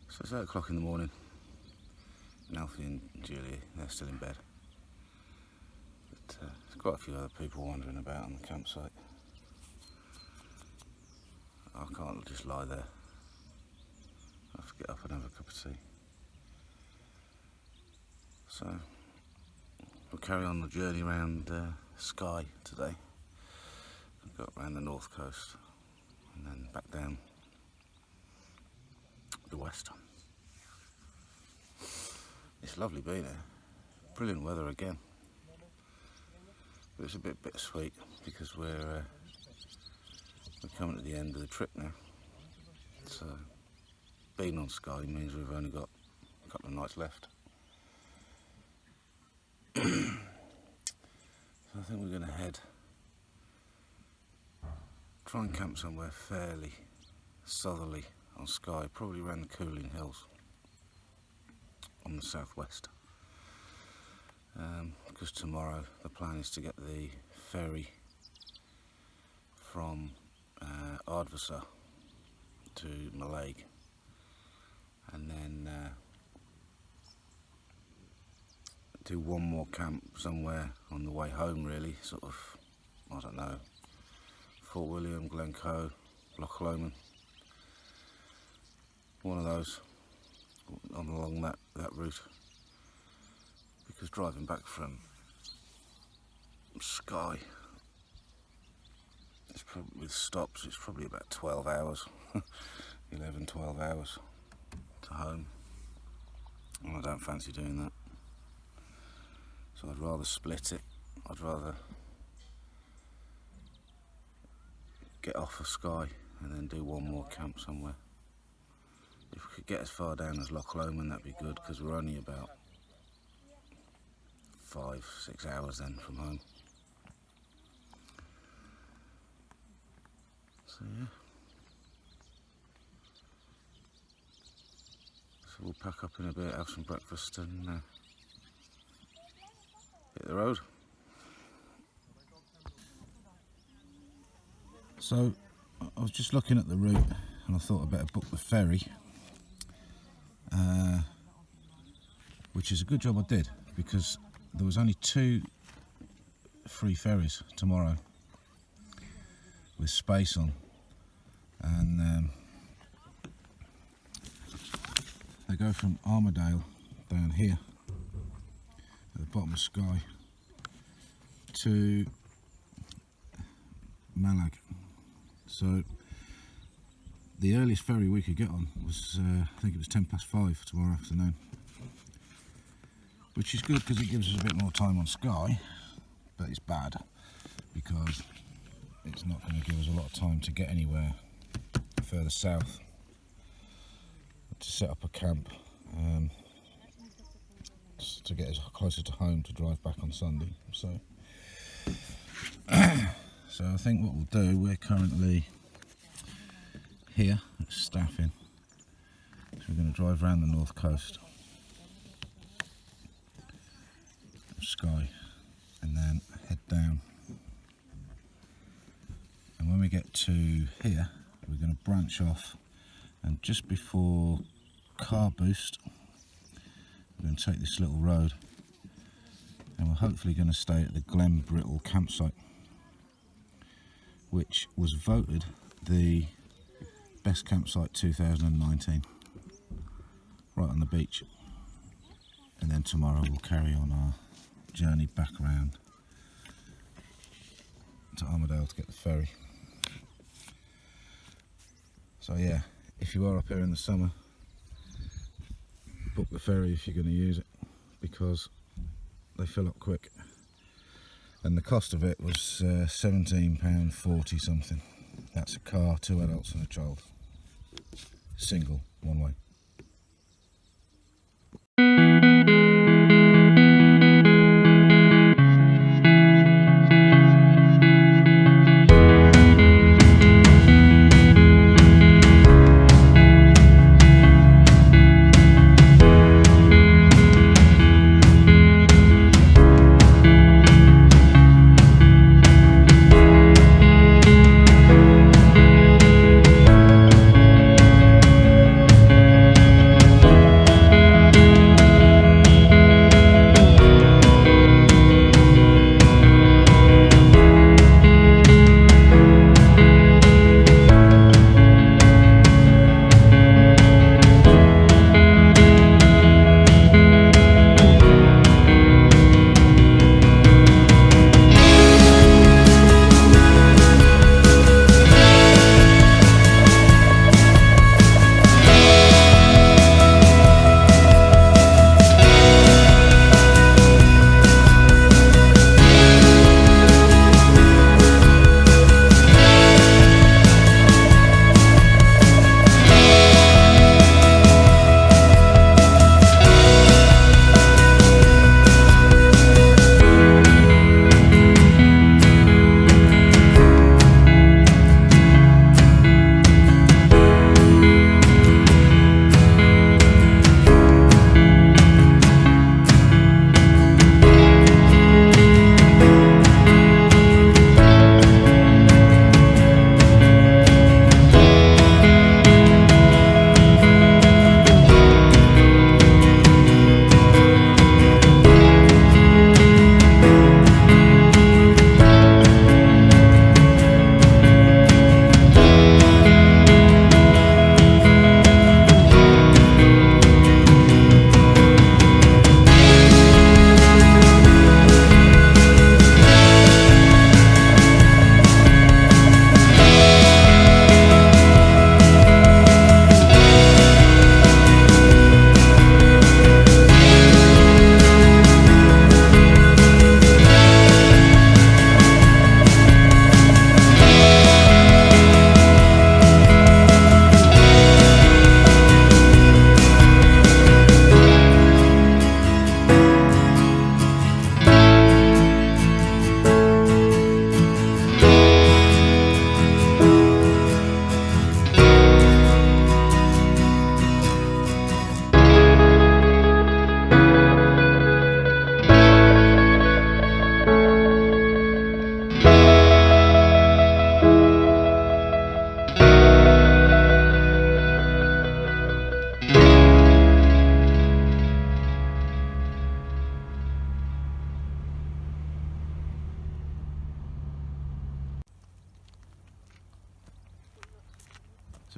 So it's 8 o'clock in the morning, and Alfie and Julie, they're still in bed. But there's quite a few other people wandering about on the campsite. I can't just lie there. I have to get up and have a cup of tea. So we'll carry on the journey around Skye today. We've got around the north coast and then back down the west. It's lovely being here. Brilliant weather again. But it's a bit bittersweet because we're coming to the end of the trip now. So being on Skye means we've only got a couple of nights left. So I think we're going to try and camp somewhere fairly southerly on Skye, probably around the Cooling Hills on the southwest. Because tomorrow the plan is to get the ferry from Ardvasa to Mallaig, and then do one more camp somewhere on the way home, really, sort of, I don't know, Fort William, Glen, Loch Lomond, one of those along that route, because driving back from Skye, it's probably, with stops, it's probably about 12 hours, 11, 12 hours to home, and I don't fancy doing that. So I'd rather split it. I'd rather get off of Skye and then do one more camp somewhere. If we could get as far down as Loch Lomond, that'd be good, because we're only about 5-6 hours then from home. So yeah. So we'll pack up in a bit, have some breakfast and hit the road. So I was just looking at the route and I thought I'd better book the ferry, which is a good job I did, because there was only 2 free ferries tomorrow with space on, and they go from Armadale down here at the bottom of Skye to Mallaig. So the earliest ferry we could get on was I think it was 5:10 tomorrow afternoon, which is good because it gives us a bit more time on Skye, but it's bad because it's not going to give us a lot of time to get anywhere further south to set up a camp, to get us closer to home to drive back on Sunday. So so I think what we'll do, we're currently here at Saffin, so we're going to drive around the north coast of Skye and then head down, and when we get to here we're going to branch off, and just before Car Boost we're going to take this little road, and we're hopefully going to stay at the Glen Brittle campsite, which was voted the best campsite 2019, right on the beach. And then tomorrow we'll carry on our journey back around to Armadale to get the ferry. So yeah, if you are up here in the summer, book the ferry if you're going to use it, because they fill up quick. And the cost of it was £17.40 something. That's a car, 2 adults and a child. Single, one way.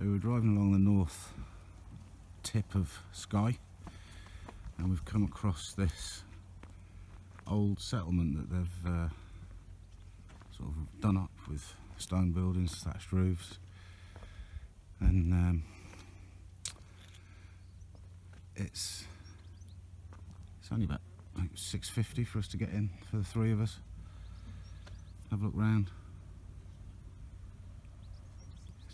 So we're driving along the north tip of Skye, and we've come across this old settlement that they've sort of done up with stone buildings, thatched roofs, and it's only about, I think, $6.50 for us to get in, for the three of us. Have a look round.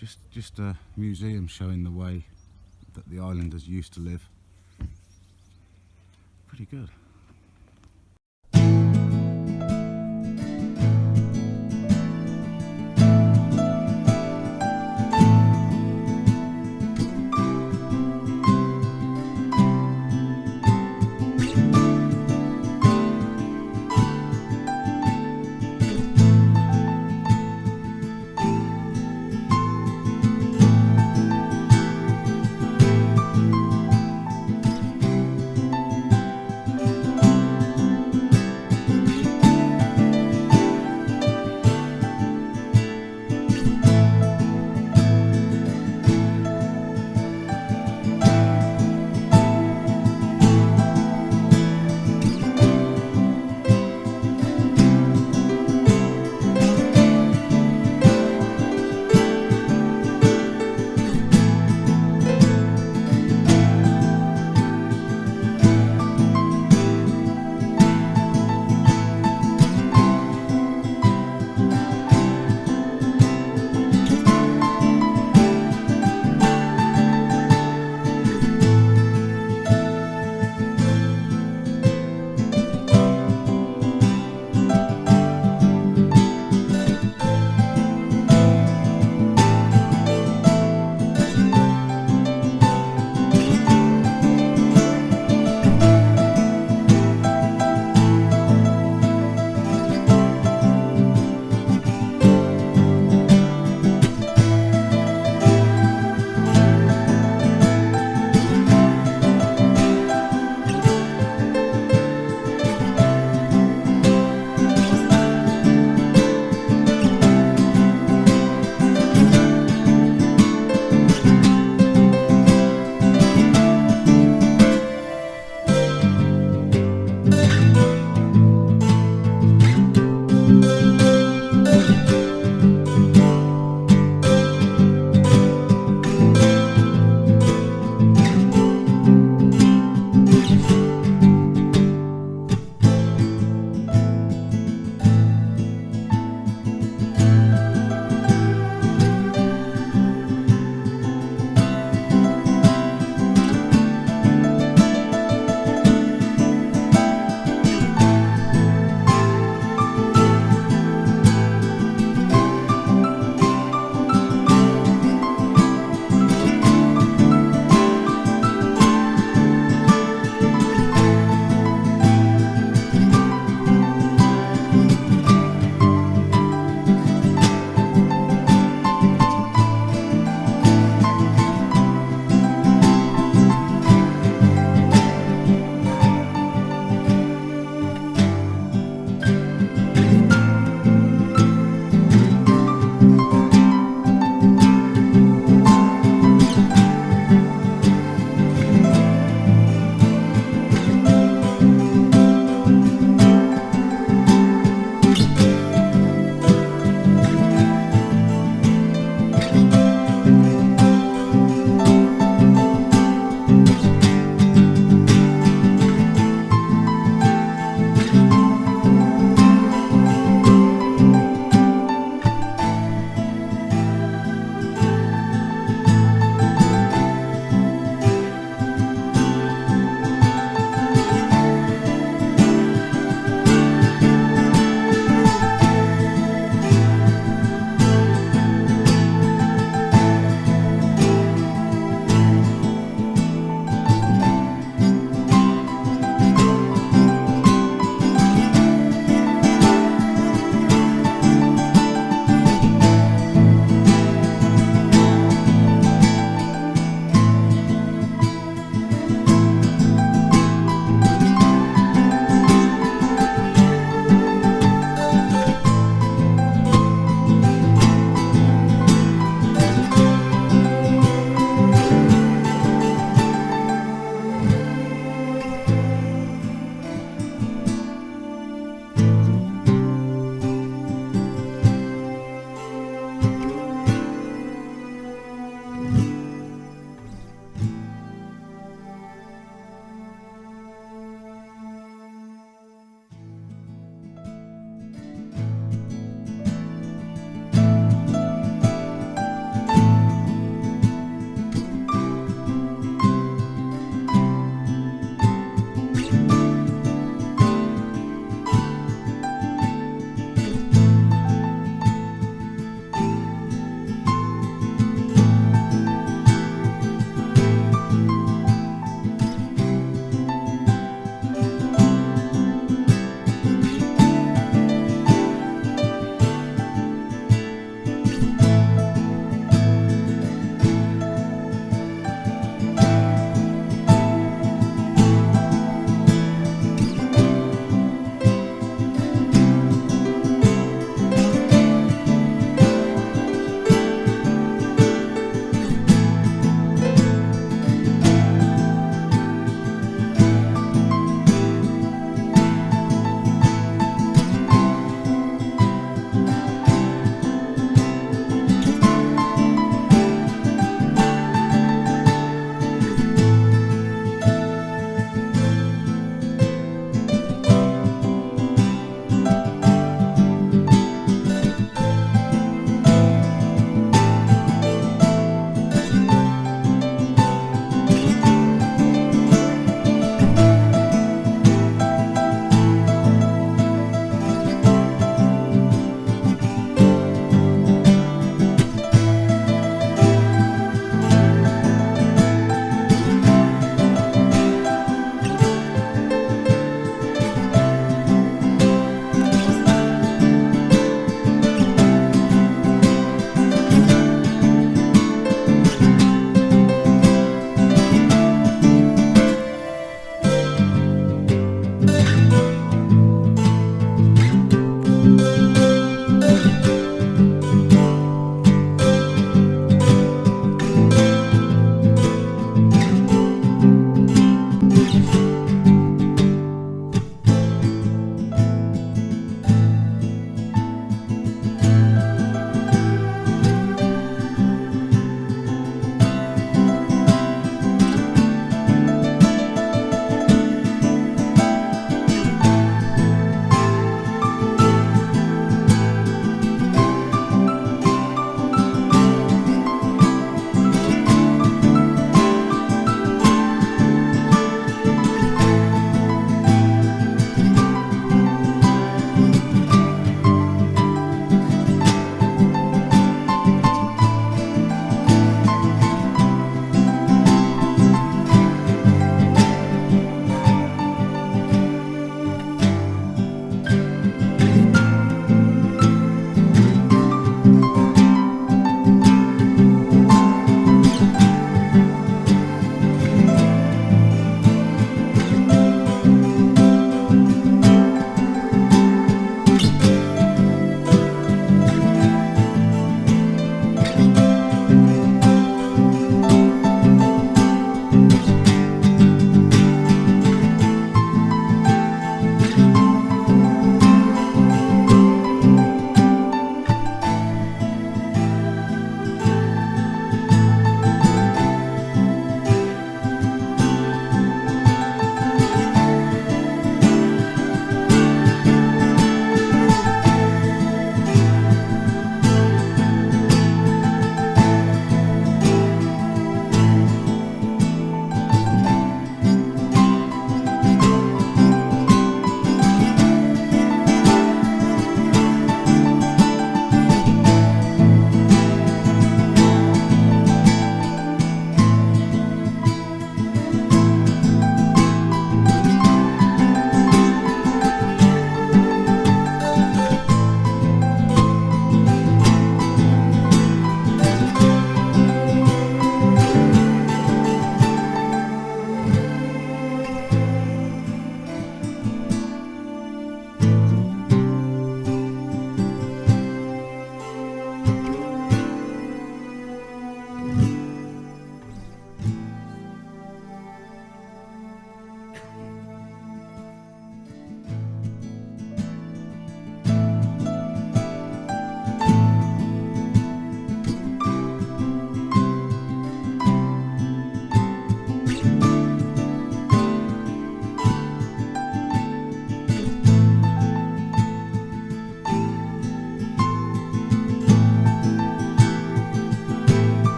It's just a museum showing the way that the islanders used to live. Pretty good.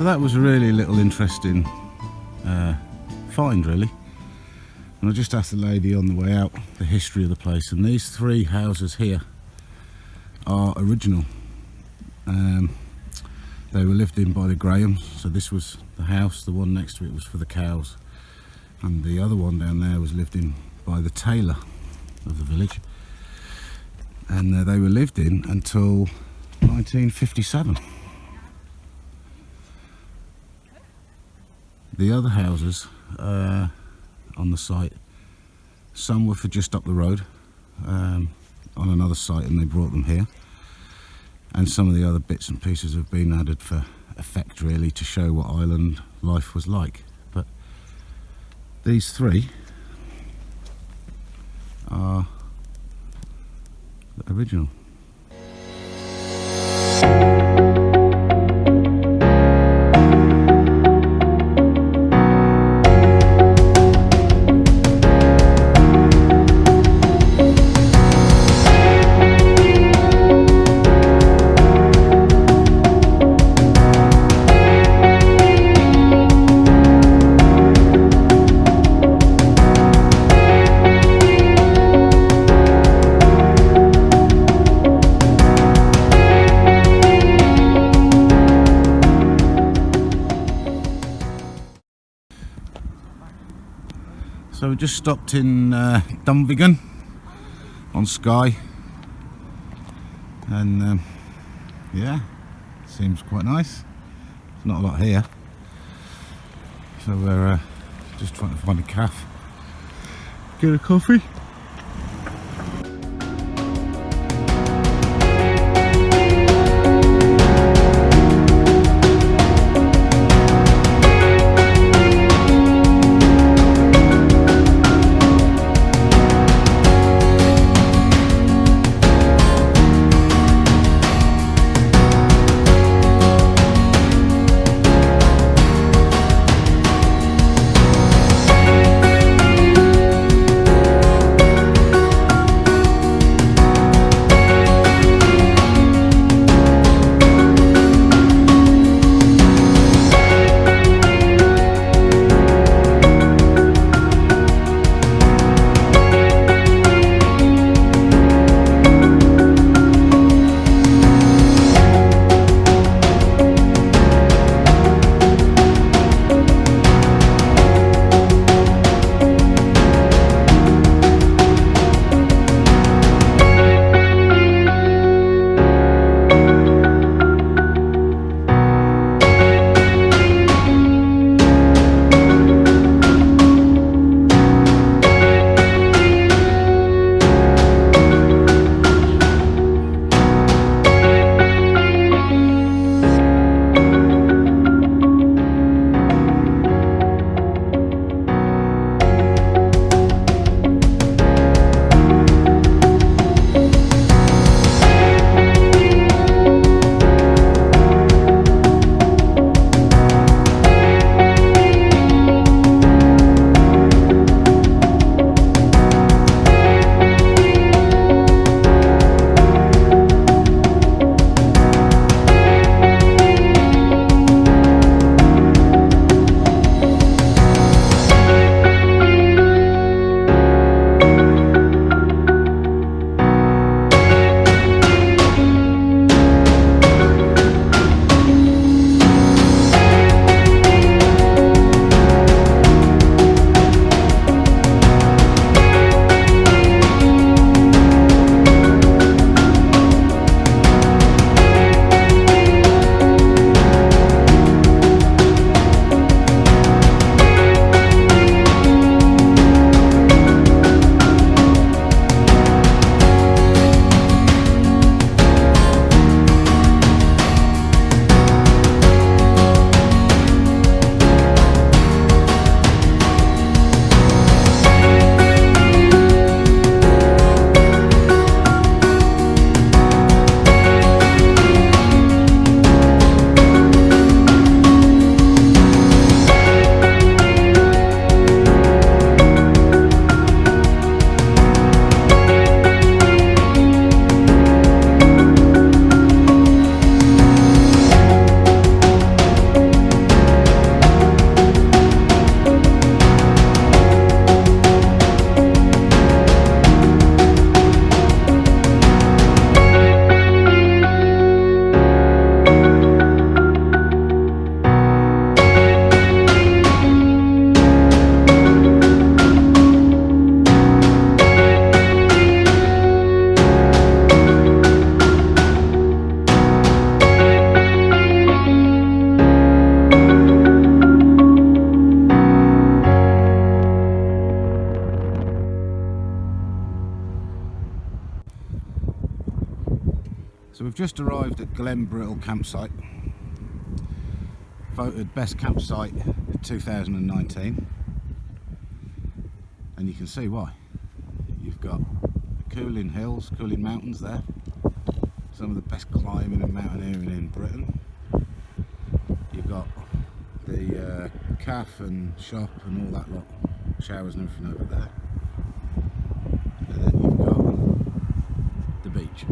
that was a really little interesting find, really. And I just asked the lady on the way out the history of the place, and these 3 houses here are original. They were lived in by the Grahams, so this was the house, the one next to it was for the cows, and the other one down there was lived in by the tailor of the village, and they were lived in until 1957. The other houses on the site, some were for just up the road on another site, and they brought them here, and some of the other bits and pieces have been added for effect, really, to show what island life was like. But these 3 are the original. So we just stopped in Dunvegan on Skye, and yeah, seems quite nice. There's not a lot here, so we're just trying to find a cafe, get a coffee. we've just arrived at Glen Brittle campsite, voted best campsite 2019, and you can see why. You've got cooling hills, cooling mountains there, some of the best climbing and mountaineering in Britain. You've got the cafe and shop and all that lot, showers and everything over there, and then you've got the beach.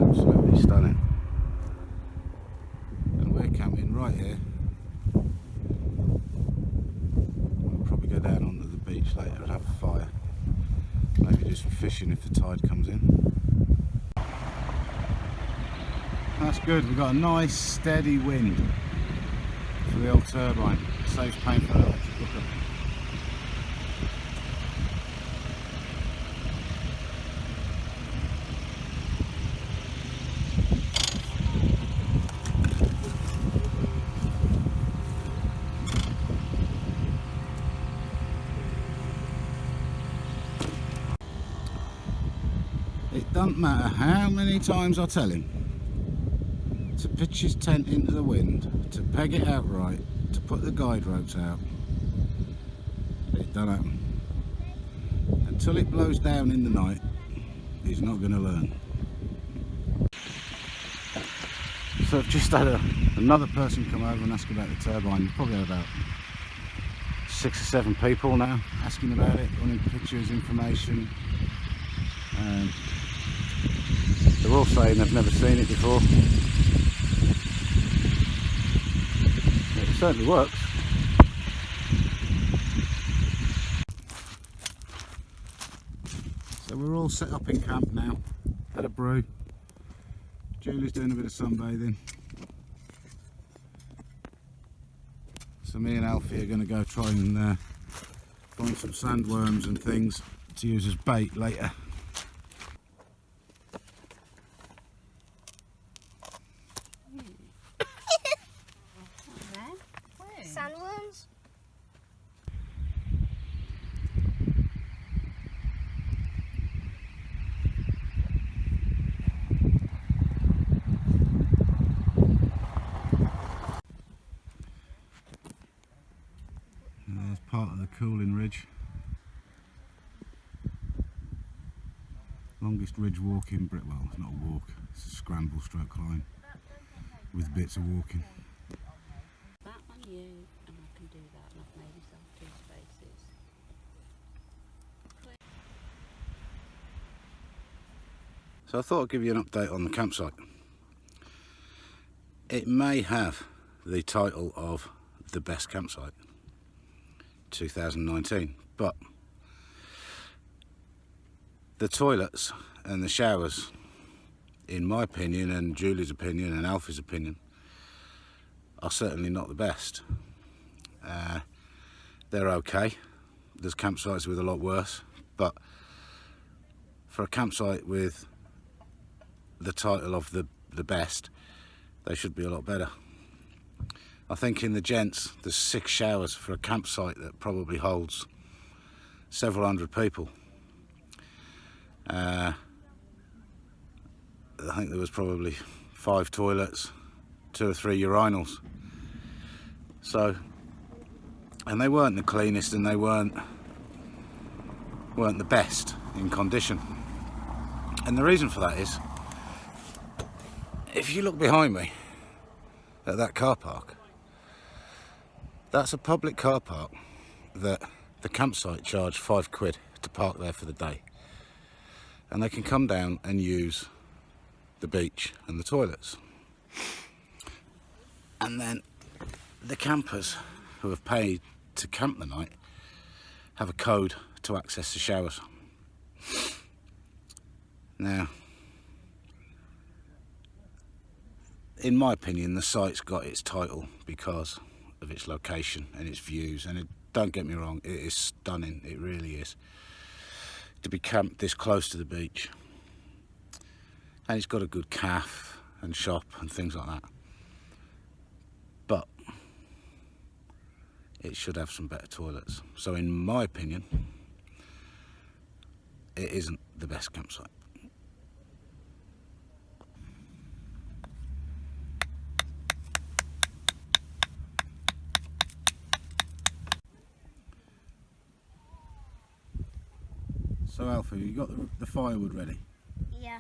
Absolutely stunning. And we're camping right here. We'll probably go down onto the beach later and have a fire. Maybe do some fishing if the tide comes in. That's good, we've got a nice steady wind for the old turbine. It saves paying for an electric hookup. It doesn't matter how many times I tell him to pitch his tent into the wind, to peg it out right, to put the guide ropes out. It don't happen. Until it blows down in the night, he's not going to learn. So I've just had another person come over and ask about the turbine. We've probably had about 6 or 7 people now asking about it, wanting pictures, information. They're all saying they've never seen it before. It certainly works. So we're all set up in camp now, had a brew. Julie's doing a bit of sunbathing. So me and Alfie are going to go try and find some sandworms and things to use as bait later. Sandworms? And there's part of the cooling ridge. Longest ridge walk in Brittle. Well, it's not a walk, it's a scramble stroke climb with bits of walking. That on you, and I can do that, and I've made myself 2 spaces. So I thought I'd give you an update on the campsite. It may have the title of the best campsite 2019, but the toilets and the showers, in my opinion and Julie's opinion and Alfie's opinion, are certainly not the best. They're okay. There's campsites with a lot worse, but for a campsite with the title of the best, they should be a lot better. I think in the gents there's 6 showers for a campsite that probably holds several hundred people. I think there was probably 5 toilets, 2 or 3 urinals. So, and they weren't the cleanest and they weren't the best in condition. And the reason for that is, if you look behind me at that car park, that's a public car park that the campsite charge £5 to park there for the day. And they can come down and use the beach and the toilets. And then the campers who have paid to camp the night have a code to access the showers. Now, in my opinion, the site's got its title because of its location and its views, and don't get me wrong, it is stunning, it really is, to be camped this close to the beach. And it's got a good cafe and shop and things like that. But it should have some better toilets. So in my opinion, it isn't the best campsite. So Alfie, you got the firewood ready? Yeah.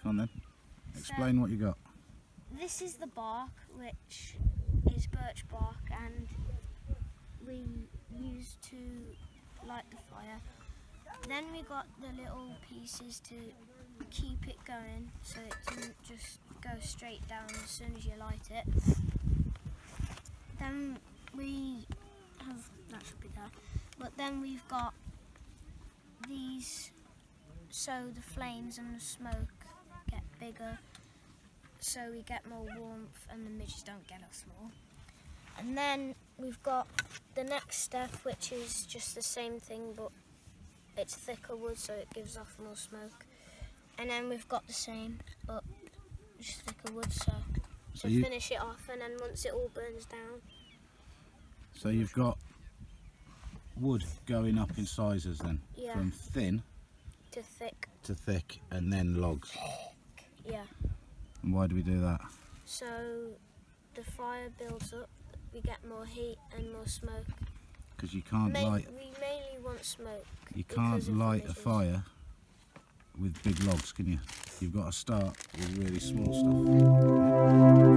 Come on then, explain what you got. This is the bark, which is birch bark, and we use to light the fire. Then we got the little pieces to keep it going, so it doesn't just go straight down as soon as you light it. Then we have, that should be there, but then we've got these, so the flames and the smoke get bigger, so we get more warmth and the midges don't get us more. And then we've got the next step, which is just the same thing, but it's thicker wood, so it gives off more smoke. And then we've got the same, but just thicker wood, so to finish it off, and then once it all burns down. So you've got wood going up in sizes then, Yeah. from thin To thick. and then logs. Yeah. And why do we do that? So the fire builds up, we get more heat and more smoke. Because you can't We light. mainly want smoke. You because can't of the light a midges. fire with big logs, can you? You've got to start with really small stuff.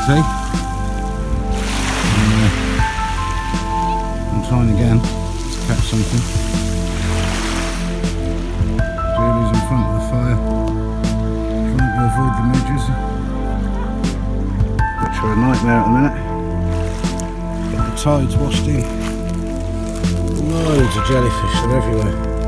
See? I'm trying again to catch something. Julie's in front of the fire, trying to avoid the midges, which are a nightmare at the minute. But the tide's washed in. Loads of jellyfish, they're everywhere.